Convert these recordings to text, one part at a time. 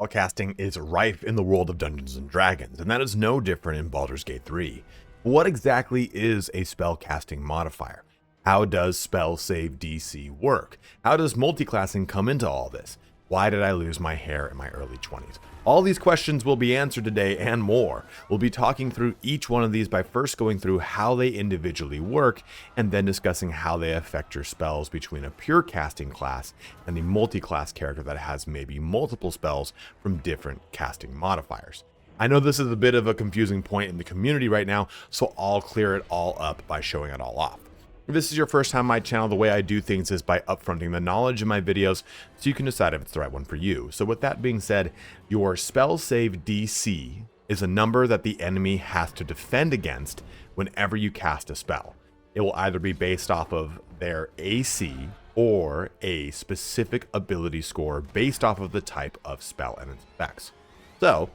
Spellcasting is rife in the world of Dungeons & Dragons, and that is no different in Baldur's Gate 3. What exactly is a spellcasting modifier? How does spell save DC work? How does multiclassing come into all this? Why did I lose my hair in my early 20s? All these questions will be answered today and more. We'll be talking through each one of these by first going through how they individually work and then discussing how they affect your spells between a pure casting class and the multi-class character that has maybe multiple spells from different casting modifiers. I know this is a bit of a confusing point in the community right now, so I'll clear it all up by showing it all off. If this is your first time on my channel, the way I do things is by upfronting the knowledge in my videos so you can decide if it's the right one for you. So with that being said, your spell save DC is a number that the enemy has to defend against whenever you cast a spell. It will either be based off of their AC or a specific ability score based off of the type of spell and its effects. So,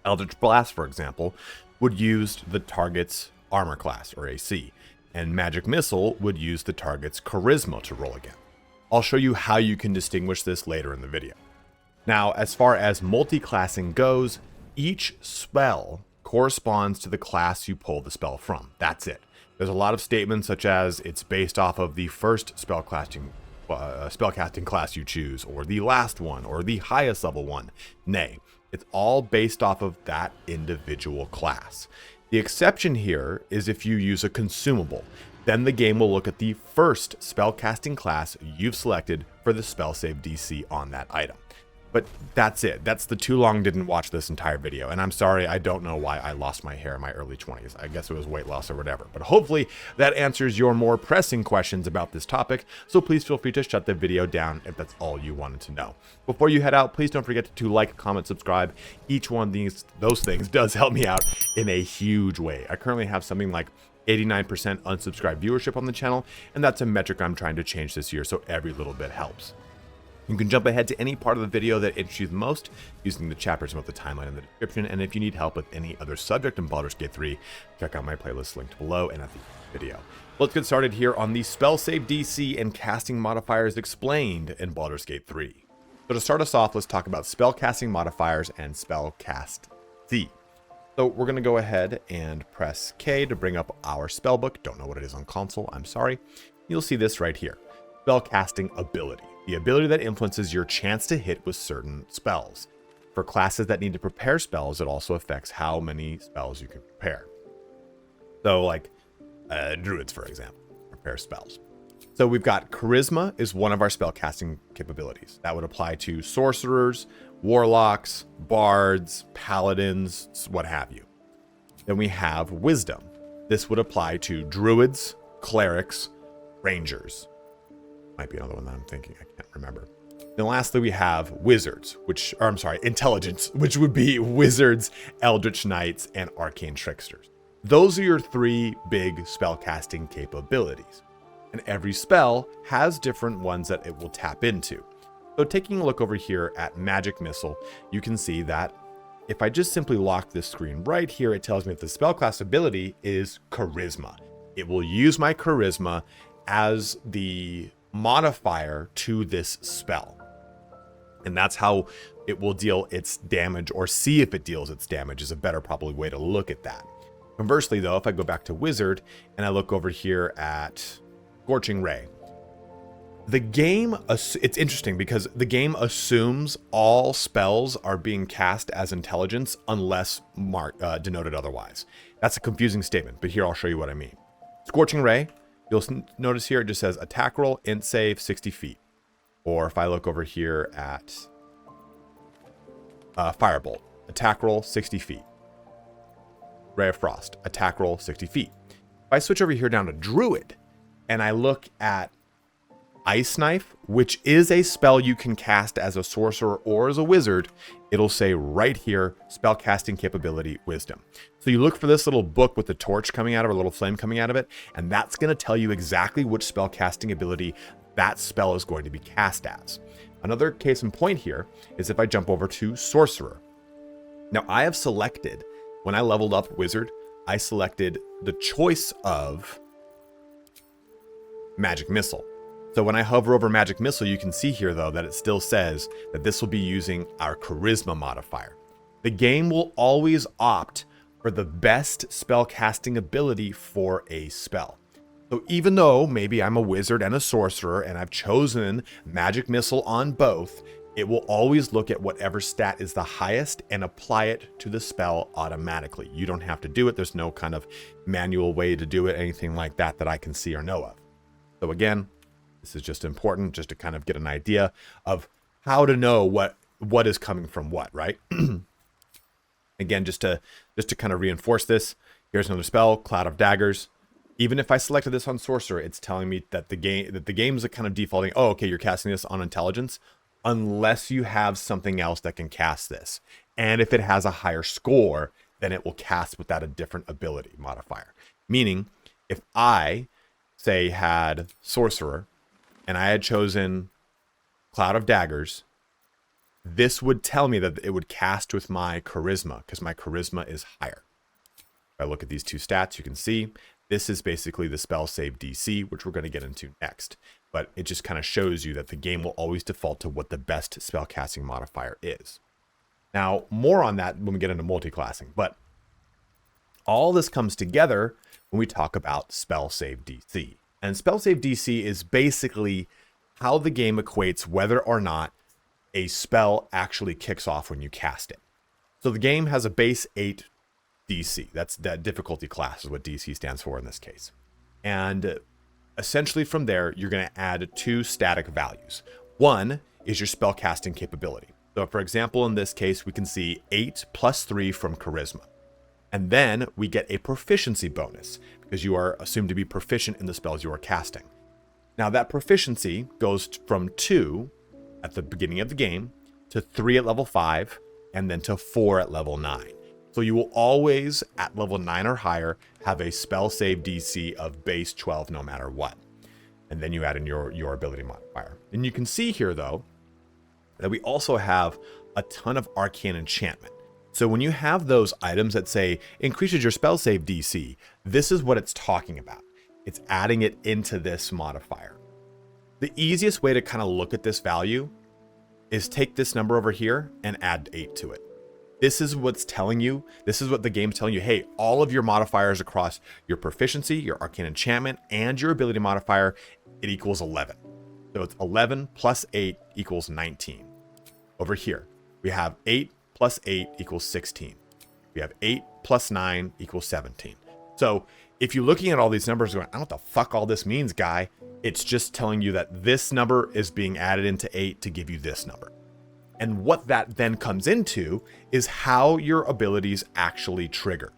Eldritch Blast, for example, would use the target's armor class or AC. And Magic Missile would use the target's charisma to roll again. I'll show you how you can distinguish this later in the video. Now, as far as multi-classing goes, each spell corresponds to the class you pull the spell from. That's it. There's a lot of statements such as it's based off of the first spellcasting class you choose, or the last one, or the highest level one. Nay, it's all based off of that individual class. The exception here is if you use a consumable. Then the game will look at the first spellcasting class you've selected for the spell save DC on that item. But that's it. That's the too long didn't watch this entire video. And I'm sorry, I don't know why I lost my hair in my early 20s. I guess it was weight loss or whatever. But hopefully that answers your more pressing questions about this topic. So please feel free to shut the video down if that's all you wanted to know. Before you head out, please don't forget to like, comment, subscribe. Each one of those things does help me out in a huge way. I currently have something like 89% unsubscribed viewership on the channel, and that's a metric I'm trying to change this year, so every little bit helps. You can jump ahead to any part of the video that interests you the most using the chapters about the timeline in the description, and if you need help with any other subject in Baldur's Gate 3, check out my playlist linked below and at the end of the video. Let's get started here on the spell save DC and casting modifiers explained in Baldur's Gate 3. So to start us off, let's talk about spell casting modifiers and spell cast C. So we're going to go ahead and press K to bring up our spellbook. Don't know what it is on console, I'm sorry. You'll see this right here. Spell casting ability. The ability that influences your chance to hit with certain spells. For classes that need to prepare spells, it also affects how many spells you can prepare. So like druids, for example, prepare spells. So we've got charisma is one of our spell casting capabilities. That would apply to sorcerers, warlocks, bards, paladins, what have you. Then we have wisdom. This would apply to druids, clerics, rangers. Might be another one that I'm thinking, I can't remember. Then lastly, we have wizards, intelligence, which would be wizards, eldritch knights, and arcane tricksters. Those are your three big spellcasting capabilities. And every spell has different ones that it will tap into. So taking a look over here at Magic Missile, you can see that if I just simply lock this screen right here, it tells me that the spellcast ability is charisma. It will use my charisma as the modifier to this spell, and that's how it will deal its damage, or see if it deals its damage is a better probably way to look at that. Conversely though, if I go back to wizard and I look over here at Scorching Ray, the game, it's interesting because the game assumes all spells are being cast as intelligence unless denoted otherwise. That's a confusing statement, but here I'll show you what I mean. Scorching Ray, you'll notice here it just says attack roll, int save, 60 feet. Or if I look over here at Firebolt, attack roll, 60 feet. Ray of Frost, attack roll, 60 feet. If I switch over here down to Druid, and I look at Ice Knife, which is a spell you can cast as a sorcerer or as a wizard, it'll say right here, spell casting capability, wisdom. So you look for this little book with the torch coming out of it, a little flame coming out of it, and that's going to tell you exactly which spell casting ability that spell is going to be cast as. Another case in point here is if I jump over to sorcerer. Now I have selected, when I leveled up wizard, I selected the choice of Magic Missile. So when I hover over Magic Missile, you can see here, though, that it still says that this will be using our Charisma modifier. The game will always opt for the best spell casting ability for a spell. So even though maybe I'm a wizard and a sorcerer and I've chosen Magic Missile on both, it will always look at whatever stat is the highest and apply it to the spell automatically. You don't have to do it. There's no kind of manual way to do it, anything like that that I can see or know of. So again, this is just important just to kind of get an idea of how to know what is coming from what, right? Again, just to kind of reinforce this, here's another spell, Cloud of Daggers. Even if I selected this on Sorcerer, it's telling me that the game's kind of defaulting, oh, okay, you're casting this on Intelligence, unless you have something else that can cast this. And if it has a higher score, then it will cast without a different ability modifier. Meaning, if I, say, had Sorcerer, and I had chosen Cloud of Daggers, this would tell me that it would cast with my Charisma, because my Charisma is higher. If I look at these two stats, you can see this is basically the spell save DC, which we're going to get into next. But it just kind of shows you that the game will always default to what the best spell casting modifier is. Now, more on that when we get into multiclassing, but all this comes together when we talk about spell save DC. And spell save DC is basically how the game equates whether or not a spell actually kicks off when you cast it. So the game has a base 8 DC. That's that difficulty class is what DC stands for in this case. And essentially from there, you're going to add 2 static values. One is your spell casting capability. So for example, in this case, we can see 8 plus 3 from Charisma. And then we get a proficiency bonus because you are assumed to be proficient in the spells you are casting. Now that proficiency goes from 2 at the beginning of the game to 3 at level 5 and then to 4 at level 9. So you will always, at level 9 or higher, have a spell save DC of base 12 no matter what. And then you add in your ability modifier. And you can see here, though, that we also have a ton of arcane enchantment. So when you have those items that say, increases your spell save DC, this is what it's talking about. It's adding it into this modifier. The easiest way to kind of look at this value is take this number over here and add 8 to it. This is what's telling you, this is what the game's telling you, hey, all of your modifiers across your proficiency, your arcane enchantment, and your ability modifier, it equals 11. So it's 11 plus 8 equals 19. Over here, we have 8 plus 8 equals 16. We have 8 plus 9 equals 17. So if you're looking at all these numbers going, I don't know what the fuck all this means, guy, it's just telling you that this number is being added into 8 to give you this number. And what that then comes into is how your abilities actually trigger.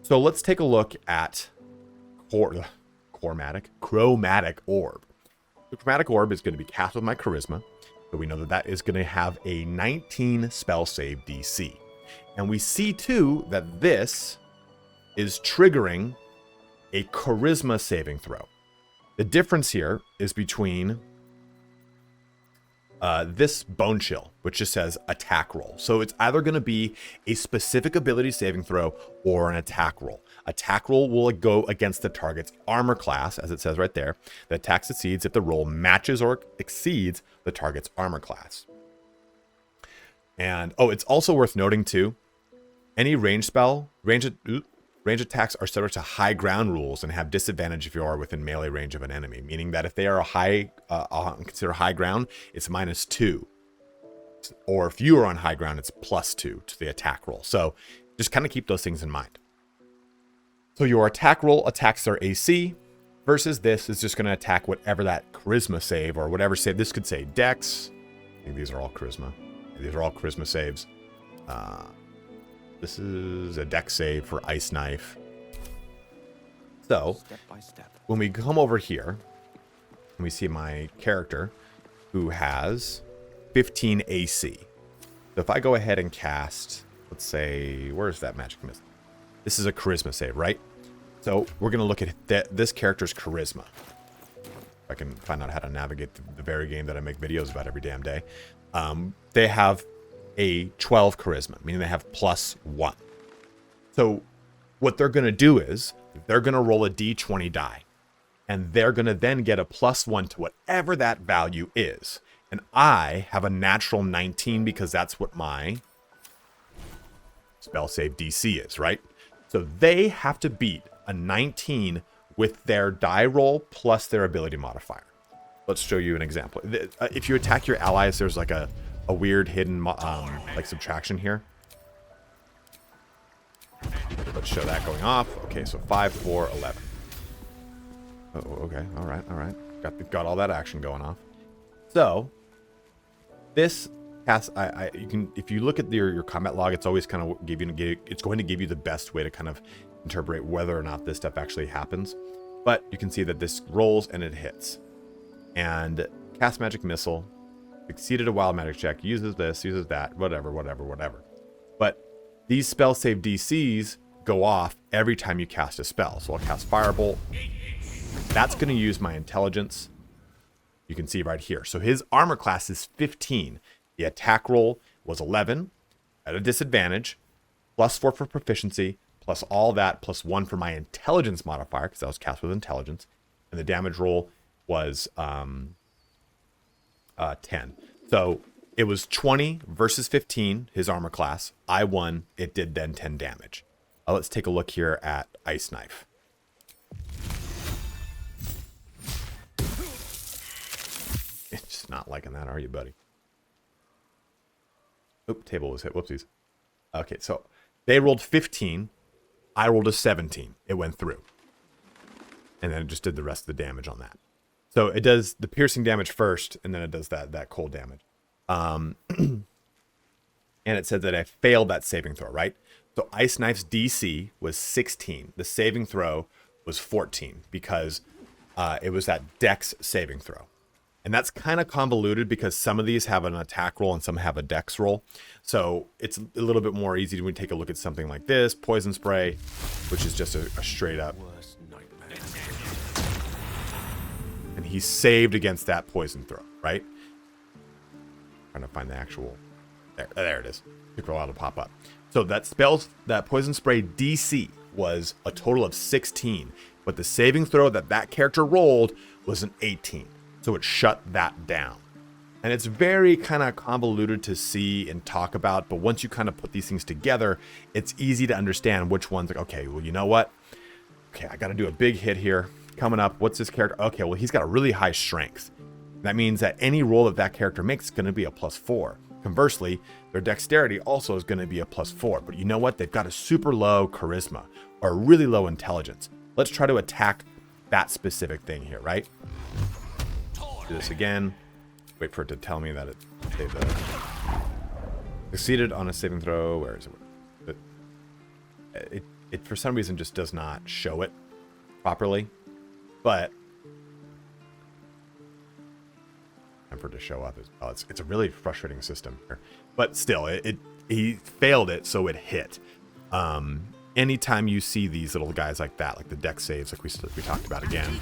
So let's take a look at Chromatic Orb. The Chromatic Orb is going to be cast with my Charisma. So we know that that is going to have a 19 spell save DC. And we see too that this is triggering a Charisma saving throw. The difference here is between this Bone Chill, which just says attack roll. So it's either going to be a specific ability saving throw or an attack roll. Attack roll will go against the target's armor class, as it says right there. The attack succeeds if the roll matches or exceeds the target's armor class. And it's also worth noting too, any range attacks are subject to high ground rules and have disadvantage if you are within melee range of an enemy, meaning that if they are consider high ground, it's -2. Or if you are on high ground, it's +2 to the attack roll. So just kind of keep those things in mind. So your attack roll attacks their AC versus this is just going to attack whatever that Charisma save or whatever save. This could say Dex. I think these are all Charisma. These are all Charisma saves. This is a Dex save for Ice Knife. So, step by step. When we come over here, and we see my character who has 15 AC. So if I go ahead and cast, let's say, where's that magic missile? This is a Charisma save, right? So we're going to look at this character's Charisma. If I can find out how to navigate the very game that I make videos about every damn day. They have a 12 Charisma, meaning they have +1. So what they're going to do is they're going to roll a D20 die. and they're going to then get a +1 to whatever that value is. And I have a natural 19 because that's what my spell save DC is, right? So they have to beat a 19 with their die roll plus their ability modifier. Let's show you an example. If you attack your allies, there's like a weird hidden like subtraction here. Let's show that going off. Okay, so 5, 4, 11. Oh, okay, all right. Got all that action going off. So this cast, you can, if you look at your combat log, it's always kind of it's going to give you the best way to kind of interpret whether or not this stuff actually happens. But you can see that this rolls and it hits. And cast magic missile, succeeded a wild magic check, uses this, uses that, whatever. But these spell save DCs go off every time you cast a spell. So I'll cast Firebolt. That's going to use my intelligence. You can see right here. So his armor class is 15. The attack roll was 11 at a disadvantage, +4 for proficiency, plus all that, +1 for my intelligence modifier, because that was cast with intelligence. And the damage roll was 10. So it was 20 versus 15, his armor class. I won. It did then 10 damage. Let's take a look here at Ice Knife. It's just not liking that, are you, buddy? Oop, table was hit. Whoopsies. Okay, so they rolled 15. I rolled a 17. It went through. And then it just did the rest of the damage on that. So it does the piercing damage first, and then it does that cold damage. And it said that I failed that saving throw, right? So Ice Knife's DC was 16. The saving throw was 14 because it was that Dex saving throw. And that's kind of convoluted because some of these have an attack roll and some have a Dex roll. So it's a little bit more easy when we take a look at something like this, Poison Spray, which is just a straight up. And he saved against that poison throw, right? Trying to find the actual. There it is. Took a while to pop up. So that Poison Spray DC was a total of 16, but the saving throw that character rolled was an 18. So it shut that down. And it's very kind of convoluted to see and talk about, but once you kind of put these things together, it's easy to understand which one's like, okay, well, you know what? Okay, I got to do a big hit here. Coming up, what's this character? Okay, well, he's got a really high strength. That means that any roll that character makes is going to be a +4. Conversely, their dexterity also is going to be a +4. But you know what? They've got a super low charisma or really low intelligence. Let's try to attack that specific thing here, right? Do this again. Wait for it to tell me that it saved the succeeded on a saving throw. Where is it? It for some reason just does not show it properly. But time for it to show up is it's a really frustrating system here. But still, he failed it, so it hit. Anytime you see these little guys like that, like the dex saves, like we talked about again.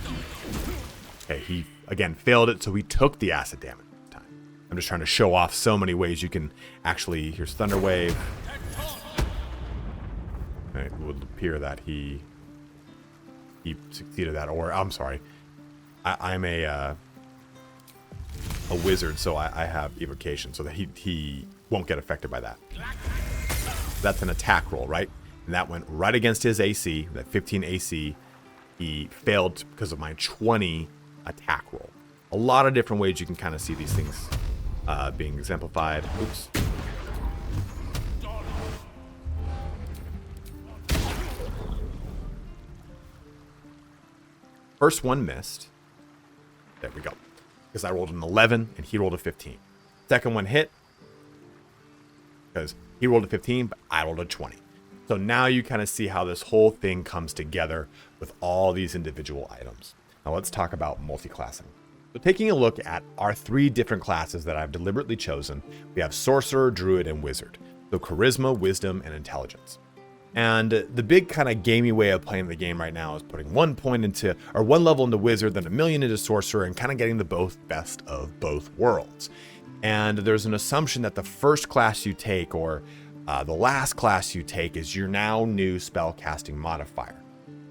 Okay, he again failed it, so he took the acid damage this time. I'm just trying to show off so many ways you can actually. Here's Thunder Wave. And it would appear that he succeeded that, or I'm sorry, I'm a wizard, so I have evocation, so that he won't get affected by that. That's an attack roll, right? And that went right against his AC, that 15 AC. He failed because of my 20 attack roll. A lot of different ways you can kind of see these things being exemplified. Oops. First one missed. There we go. Because I rolled an 11 and he rolled a 15. Second one hit because he rolled a 15, but I rolled a 20. So now you kind of see how this whole thing comes together with all these individual items. Now let's talk about multi-classing. So taking a look at our 3 different classes that I've deliberately chosen, we have Sorcerer, Druid, and Wizard. So Charisma, Wisdom, and Intelligence. And the big kind of gamey way of playing the game right now is putting 1 level into Wizard, then 1,000,000 into Sorcerer, and kind of getting the best of both worlds. And there's an assumption that the first class you take, or the last class you take, is your now new Spell Casting Modifier.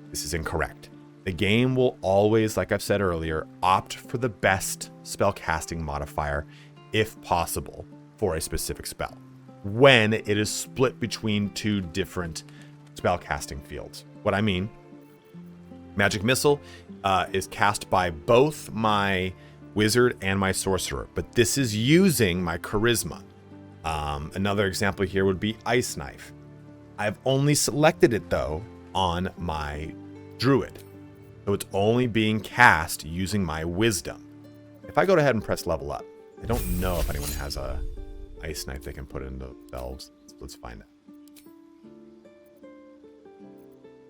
This is incorrect. The game will always, like I've said earlier, opt for the best spellcasting modifier, if possible, for a specific spell, when it is split between two different spellcasting fields. What I mean, Magic Missile is cast by both my Wizard and my Sorcerer, but this is using my Charisma. Another example here would be Ice Knife. I've only selected it, though, on my Druid. So it's only being cast using my Wisdom. If I go ahead and press level up, I don't know if anyone has a Ice Knife they can put into themselves. Let's find it.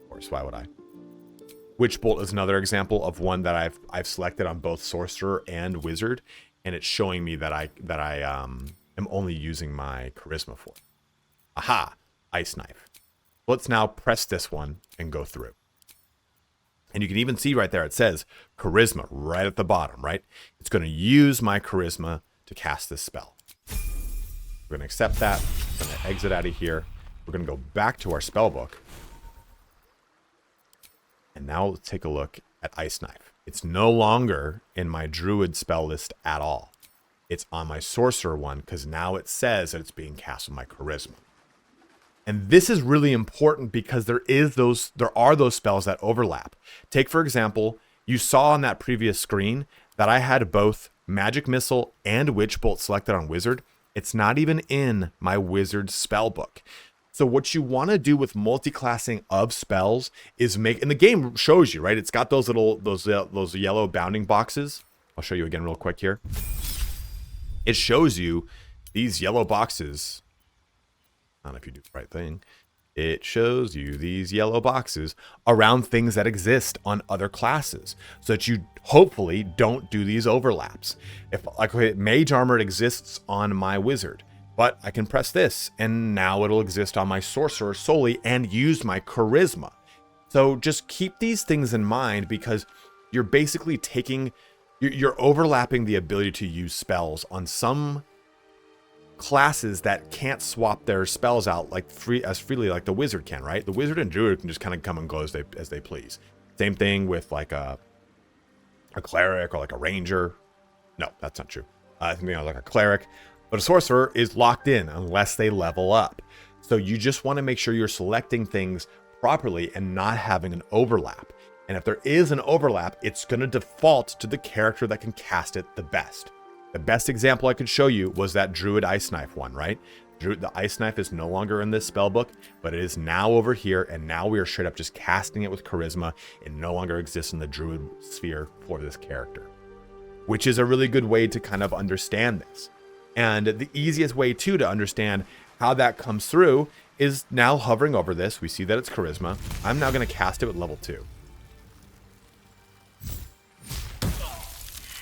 Of course, why would I? Witch Bolt is another example of one that I've selected on both Sorcerer and Wizard, and it's showing me that I am only using my Charisma for it. Aha! Ice Knife. Let's now press this one and go through. And you can even see right there, it says Charisma right at the bottom, right? It's going to use my Charisma to cast this spell. We're going to accept that. We're going to exit out of here. We're going to go back to our spell book. And now let's take a look at Ice Knife. It's no longer in my Druid spell list at all. It's on my Sorcerer one, because now it says that it's being cast with my Charisma. And this is really important because there are those spells that overlap. Take, for example, you saw on that previous screen that I had both Magic Missile and Witch Bolt selected on Wizard. It's not even in my Wizard spell book. So what you want to do with multiclassing of spells is make, and the game shows you, right? It's got those little, those yellow bounding boxes. I'll show you again real quick here. It shows you these yellow boxes. I don't know if you do the right thing. It shows you these yellow boxes around things that exist on other classes, so that you hopefully don't do these overlaps. If, like, okay, Mage Armor exists on my Wizard, but I can press this and now it'll exist on my Sorcerer solely and use my Charisma. So just keep these things in mind, because you're basically you're overlapping the ability to use spells on some classes that can't swap their spells out like as freely like the Wizard can, right? The Wizard and Druid can just kind of come and go as they please. Same thing with like a Cleric or like a Ranger. No, that's not true. Like a Cleric. But a Sorcerer is locked in unless they level up. So you just want to make sure you're selecting things properly and not having an overlap. And if there is an overlap, it's going to default to the character that can cast it the best. The best example I could show you was that Druid Ice Knife one, right? The Ice Knife is no longer in this spell book, but it is now over here, and now we are straight up just casting it with Charisma. It no longer exists in the Druid sphere for this character, which is a really good way to kind of understand this. And the easiest way, too, to understand how that comes through is now hovering over this. We see that it's Charisma. I'm now going to cast it with level 2.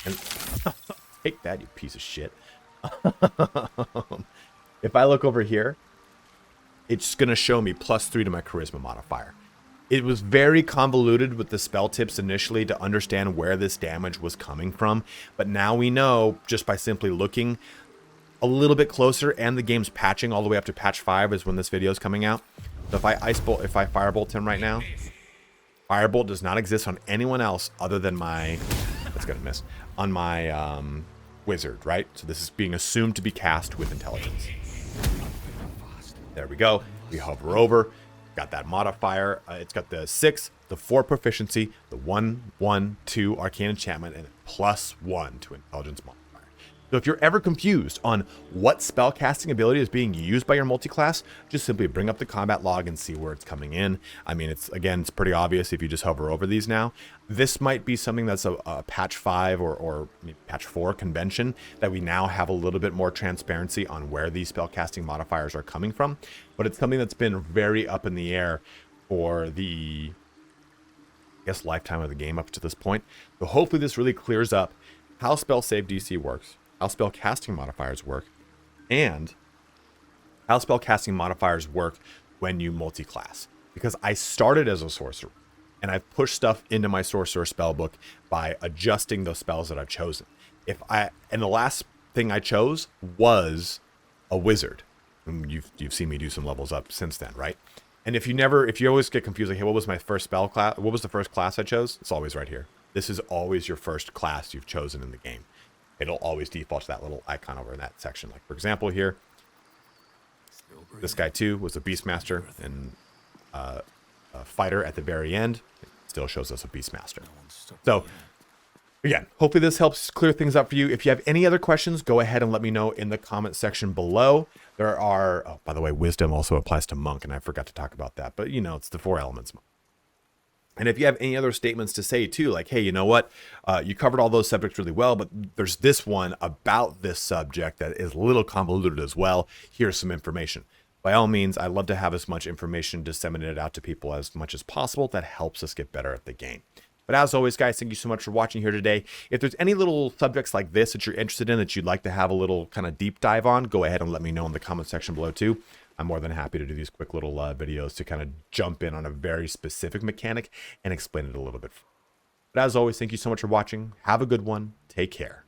And take that, you piece of shit. If I look over here, it's going to show me +3 to my Charisma modifier. It was very convoluted with the spell tips initially to understand where this damage was coming from, but now we know just by simply looking a little bit closer, and the game's patching all the way up to patch 5 is when this video is coming out. So if I Firebolt him right now, Firebolt does not exist on anyone else other than my, that's gonna miss, on my Wizard, right? So this is being assumed to be cast with intelligence. There we go. We hover over, got that modifier. It's got the 6, the 4 proficiency, the 1, 1, 2 arcane enchantment, and +1 to intelligence modifier. So if you're ever confused on what spellcasting ability is being used by your multiclass, just simply bring up the combat log and see where it's coming in. I mean, it's pretty obvious if you just hover over these now. This might be something that's a patch 5 or patch 4 convention that we now have a little bit more transparency on where these spellcasting modifiers are coming from. But it's something that's been very up in the air for the, I guess, lifetime of the game up to this point. So hopefully this really clears up how spell save DC works, how spell casting modifiers work, and how spell casting modifiers work when you multi-class. Because I started as a sorcerer, and I've pushed stuff into my sorcerer spellbook by adjusting those spells that I've chosen. And the last thing I chose was a wizard. And you've seen me do some levels up since then, right? And if you always get confused, like, hey, what was my first spell class? What was the first class I chose? It's always right here. This is always your first class you've chosen in the game. It'll always default to that little icon over in that section. Like, for example, here, this guy too was a Beastmaster and a fighter at the very end. It still shows us a Beastmaster. So, again, hopefully this helps clear things up for you. If you have any other questions, go ahead and let me know in the comment section below. There are, oh, by the way, wisdom also applies to monk, and I forgot to talk about that. But, you know, it's the 4 elements. And if you have any other statements to say too, like, hey, you know what, you covered all those subjects really well, but there's this one about this subject that is a little convoluted as well. Here's some information. By all means, I love to have as much information disseminated out to people as much as possible. That helps us get better at the game. But as always, guys, thank you so much for watching here today. If there's any little subjects like this that you're interested in that you'd like to have a little kind of deep dive on, go ahead and let me know in the comment section below too. I'm more than happy to do these quick little videos to kind of jump in on a very specific mechanic and explain it a little bit. But as always, thank you so much for watching. Have a good one. Take care.